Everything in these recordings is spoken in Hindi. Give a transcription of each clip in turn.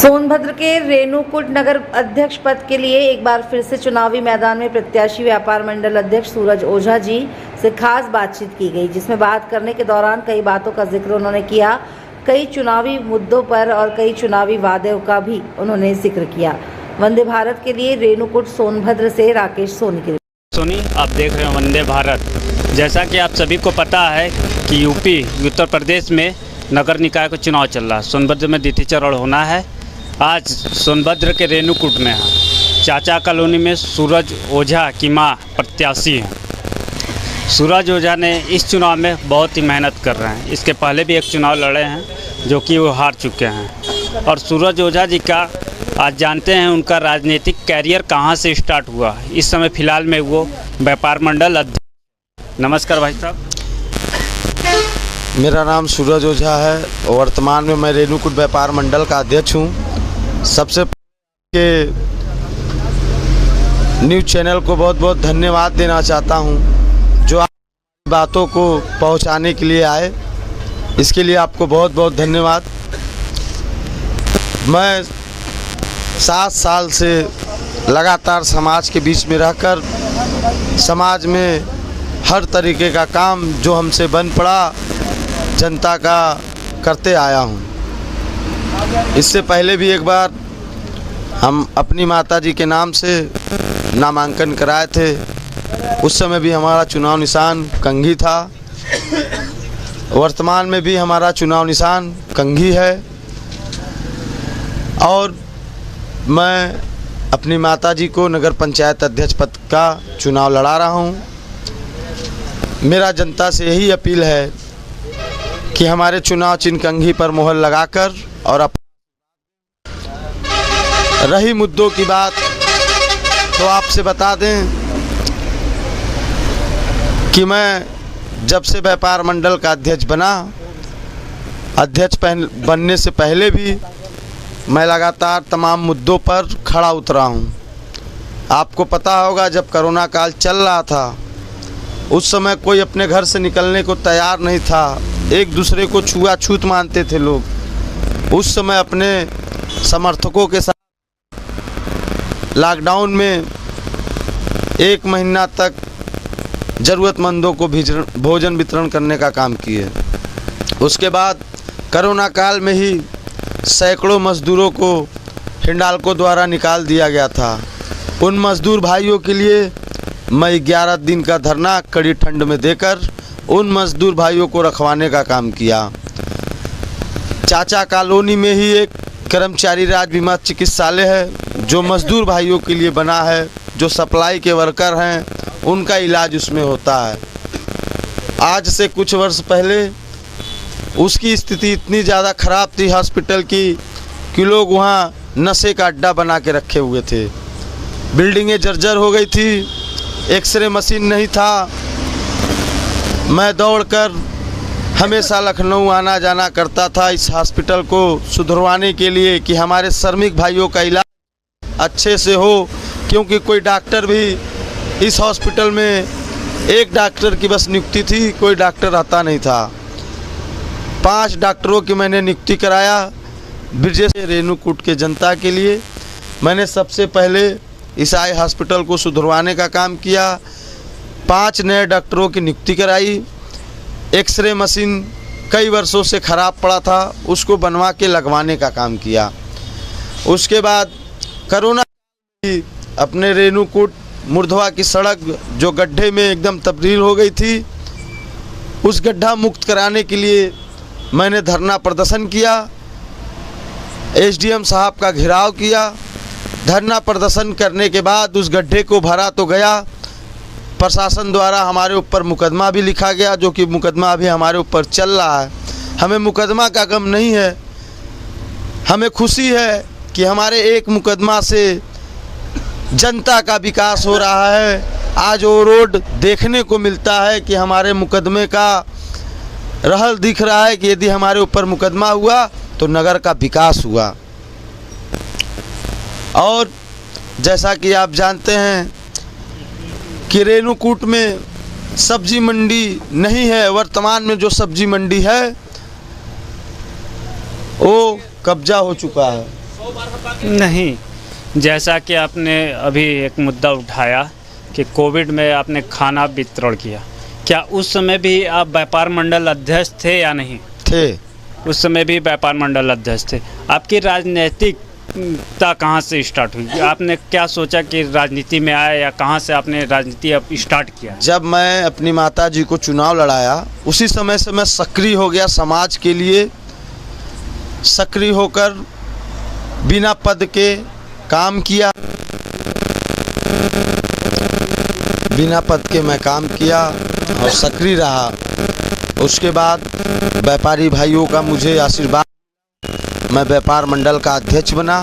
सोनभद्र के रेणुकूट नगर अध्यक्ष पद के लिए एक बार फिर से चुनावी मैदान में प्रत्याशी व्यापार मंडल अध्यक्ष सूरज ओझा जी से खास बातचीत की गई, जिसमें बात करने के दौरान कई बातों का जिक्र उन्होंने किया। कई चुनावी मुद्दों पर और कई चुनावी वादों का भी उन्होंने जिक्र किया। वंदे भारत के लिए रेणुकूट सोनभद्र से राकेश सोनी की। सोनी, आप देख रहे हैं वंदे भारत। जैसा कि आप सभी को पता है कि यूपी उत्तर प्रदेश में नगर निकाय का चुनाव चल रहा है। सोनभद्र में द्वितीय चरण होना है। आज सोनभद्र के रेणुकूट में चाचा कॉलोनी में सूरज ओझा की मां प्रत्याशी हैं। सूरज ओझा ने इस चुनाव में बहुत ही मेहनत कर रहे हैं। इसके पहले भी एक चुनाव लड़े हैं जो कि वो हार चुके हैं। और सूरज ओझा जी का आज जानते हैं उनका राजनीतिक कैरियर कहां से स्टार्ट हुआ। इस समय फ़िलहाल में वो व्यापार मंडल अध्यक्ष। नमस्कार भाई साहब। मेरा नाम सूरज ओझा है। वर्तमान में मैं रेणुकूट व्यापार मंडल का अध्यक्ष हूँ। सबसे पहले न्यूज़ चैनल को बहुत बहुत धन्यवाद देना चाहता हूँ जो आप बातों को पहुँचाने के लिए आए। इसके लिए आपको बहुत बहुत धन्यवाद। मैं 7 साल से लगातार समाज के बीच में रहकर समाज में हर तरीके का काम जो हमसे बन पड़ा जनता का करते आया हूँ। इससे पहले भी एक बार हम अपनी माताजी के नाम से नामांकन कराए थे। उस समय भी हमारा चुनाव निशान कंघी था। वर्तमान में भी हमारा चुनाव निशान कंघी है। और मैं अपनी माताजी को नगर पंचायत अध्यक्ष पद का चुनाव लड़ा रहा हूँ। मेरा जनता से यही अपील है कि हमारे चुनाव चिन्ह कंघी पर मोहर लगाकर और रही मुद्दों की बात तो आपसे बता दें कि मैं जब से व्यापार मंडल का अध्यक्ष बना, अध्यक्ष बनने से पहले भी मैं लगातार तमाम मुद्दों पर खड़ा उतरा हूं। आपको पता होगा जब कोरोना काल चल रहा था उस समय कोई अपने घर से निकलने को तैयार नहीं था। एक दूसरे को छुआछूत मानते थे लोग। उस समय अपने समर्थकों के साथ लॉकडाउन में 1 महीना तक ज़रूरतमंदों को भोजन वितरण करने का काम किए। उसके बाद कोरोना काल में ही सैकड़ों मज़दूरों को हिंडाल्को द्वारा निकाल दिया गया था। उन मज़दूर भाइयों के लिए मैं 11 दिन का धरना कड़ी ठंड में देकर उन मज़दूर भाइयों को रखवाने का काम किया। चाचा कॉलोनी में ही एक कर्मचारी राज्य बीमा चिकित्सालय है जो मज़दूर भाइयों के लिए बना है। जो सप्लाई के वर्कर हैं उनका इलाज उसमें होता है। आज से कुछ वर्ष पहले उसकी स्थिति इतनी ज़्यादा ख़राब थी हॉस्पिटल की कि लोग वहाँ नशे का अड्डा बना के रखे हुए थे। बिल्डिंगें जर्जर हो गई थी। एक्सरे मशीन नहीं था। मैं दौड़कर हमेशा लखनऊ आना जाना करता था इस हॉस्पिटल को सुधरवाने के लिए कि हमारे श्रमिक भाइयों का इलाज अच्छे से हो, क्योंकि कोई डॉक्टर भी इस हॉस्पिटल में एक डॉक्टर की बस नियुक्ति थी, कोई डॉक्टर आता नहीं था। 5 डॉक्टरों की मैंने नियुक्ति कराया। ब्रिजेश रेणुकूट के जनता के लिए मैंने सबसे पहले इस आई हॉस्पिटल को सुधरवाने का काम किया। 5 नए डॉक्टरों की नियुक्ति कराई। एक्सरे मशीन कई वर्षों से ख़राब पड़ा था, उसको बनवा के लगवाने का काम किया। उसके बाद कोरोना अपने रेणुकूट मुर्धवा की सड़क जो गड्ढे में एकदम तब्दील हो गई थी, उस गड्ढा मुक्त कराने के लिए मैंने धरना प्रदर्शन किया। एसडीएम साहब का घेराव किया। धरना प्रदर्शन करने के बाद उस गड्ढे को भरा तो गया। प्रशासन द्वारा हमारे ऊपर मुकदमा भी लिखा गया, जो कि मुकदमा अभी हमारे ऊपर चल रहा है। हमें मुकदमा का गम नहीं है। हमें खुशी है कि हमारे एक मुकदमा से जनता का विकास हो रहा है। आज वो रोड देखने को मिलता है कि हमारे मुकदमे का रहल दिख रहा है कि यदि हमारे ऊपर मुकदमा हुआ तो नगर का विकास हुआ। और जैसा कि आप जानते हैं कि रेणुकूट में सब्जी मंडी नहीं है। वर्तमान में जो सब्जी मंडी है वो कब्जा हो चुका है। नहीं, जैसा कि आपने अभी एक मुद्दा उठाया कि कोविड में आपने खाना वितरण किया, क्या उस समय भी आप व्यापार मंडल अध्यक्ष थे या नहीं? थे। उस समय भी व्यापार मंडल अध्यक्ष थे। आपकी राजनीतिकता कहाँ से स्टार्ट हुई? आपने क्या सोचा कि राजनीति में आए या कहाँ से आपने राजनीति अब स्टार्ट किया? जब मैं अपनी माता जी को चुनाव लड़ाया उसी समय से मैं सक्रिय हो गया, समाज के लिए सक्रिय होकर बिना पद के काम किया, बिना पद के मैं काम किया और सक्रिय रहा। उसके बाद व्यापारी भाइयों का मुझे आशीर्वाद, मैं व्यापार मंडल का अध्यक्ष बना।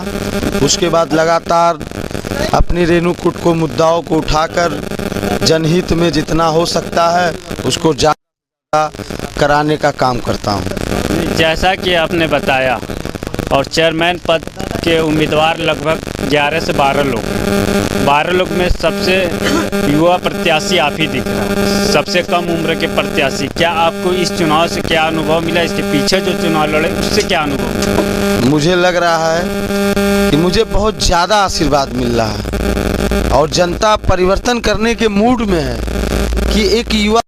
उसके बाद लगातार अपनी रेणुकूट को मुद्दाओं को उठाकर जनहित में जितना हो सकता है उसको ज़्यादा कराने का काम करता हूँ। जैसा कि आपने बताया, और चेयरमैन पद के उम्मीदवार लगभग 11 से 12 लोग में सबसे युवा प्रत्याशी आप ही दिख रहा है, सबसे कम उम्र के प्रत्याशी। क्या आपको इस चुनाव से क्या अनुभव मिला? इसके पीछे जो चुनाव लड़े उससे क्या अनुभव मिला? मुझे लग रहा है कि मुझे बहुत ज़्यादा आशीर्वाद मिल रहा है और जनता परिवर्तन करने के मूड में है कि एक युवा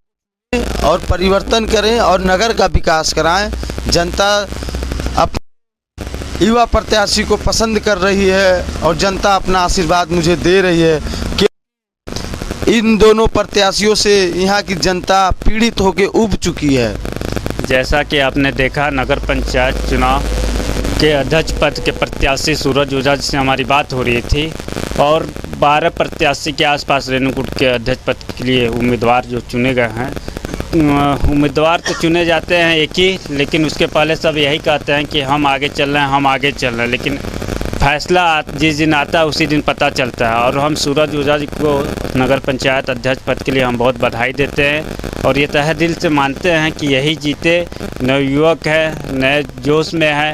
और परिवर्तन करें और नगर का विकास कराएं। जनता युवा प्रत्याशी को पसंद कर रही है और जनता अपना आशीर्वाद मुझे दे रही है कि इन दोनों प्रत्याशियों से यहाँ की जनता पीड़ित होकर उब चुकी है। जैसा कि आपने देखा, नगर पंचायत चुनाव के अध्यक्ष पद के प्रत्याशी सूरज ओझा से हमारी बात हो रही थी और 12 प्रत्याशी के आसपास रेणुकूट के अध्यक्ष पद के लिए उम्मीदवार जो चुने गए हैं। उम्मीदवार तो चुने जाते हैं एक ही, लेकिन उसके पहले सब यही कहते हैं कि हम आगे चल रहे हैं, हम आगे चल रहे हैं, लेकिन फैसला जिस दिन आता है उसी दिन पता चलता है। और हम सूरज ओझा जी को नगर पंचायत अध्यक्ष पद के लिए हम बहुत बधाई देते हैं और ये तहे दिल से मानते हैं कि यही जीते। नवयुवक है, नए जोश में है